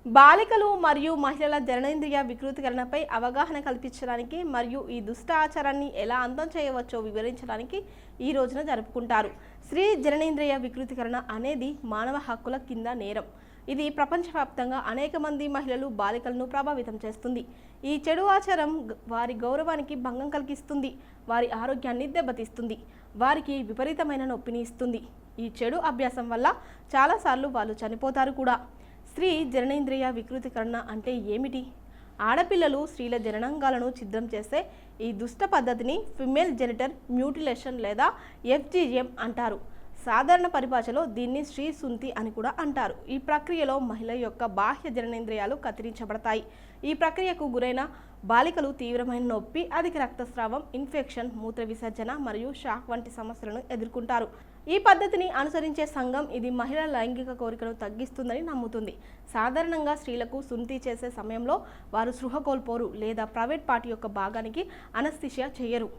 బాలికలు మరియు మహిళల జననేంద్రియ వికృతీకరణపై అవగాహన కల్పించడానికి మరియు ఈ దుష్ట ఆచారాన్ని ఎలా అంతం చేయవచ్చో వివరించడానికి ఈ రోజున జరుపుకుంటారు. స్త్రీ జననేంద్రియ వికృతీకరణ అనేది మానవ హక్కుల కింద నేరం. ఇది ప్రపంచవ్యాప్తంగా అనేక మంది మహిళలు, బాలికలను ప్రభావితం చేస్తుంది. ఈ చెడు ఆచారం వారి గౌరవానికి భంగం కలిగిస్తుంది, వారి ఆరోగ్యాన్ని దెబ్బతీస్తుంది, వారికి విపరీతమైన నొప్పిని ఇస్తుంది. ఈ చెడు అభ్యాసం వల్ల చాలాసార్లు వాళ్ళు చనిపోతారు కూడా. స్త్రీ జననేంద్రియ వికృతీకరణ అంటే ఏమిటి? ఆడపిల్లలు, స్త్రీల జననాంగాలను ఛిద్రం చేసే ఈ దుష్ట పద్ధతిని ఫిమేల్ జెనిటల్ మ్యూటిలేషన్ లేదా FGM అంటారు. సాధారణ పరిభాషలో దీన్ని స్త్రీ సుంతి అని కూడా అంటారు. ఈ ప్రక్రియలో మహిళ యొక్క బాహ్య జననేంద్రియాలు కత్తిరించబడతాయి. ఈ ప్రక్రియకు గురైన బాలికలు తీవ్రమైన నొప్పి, అధిక రక్తస్రావం, ఇన్ఫెక్షన్, మూత్ర విసర్జన మరియు షాక్ వంటి సమస్యలను ఎదుర్కొంటారు. ఈ పద్ధతిని అనుసరించే సంఘం ఇది మహిళల లైంగిక కోరికను తగ్గిస్తుందని నమ్ముతుంది. సాధారణంగా స్త్రీలకు సుంతి చేసే సమయంలో వారు స్పృహ కోల్పోరు లేదా ప్రైవేట్ పార్టీ యొక్క భాగానికి అనస్థిషియా చేయరు.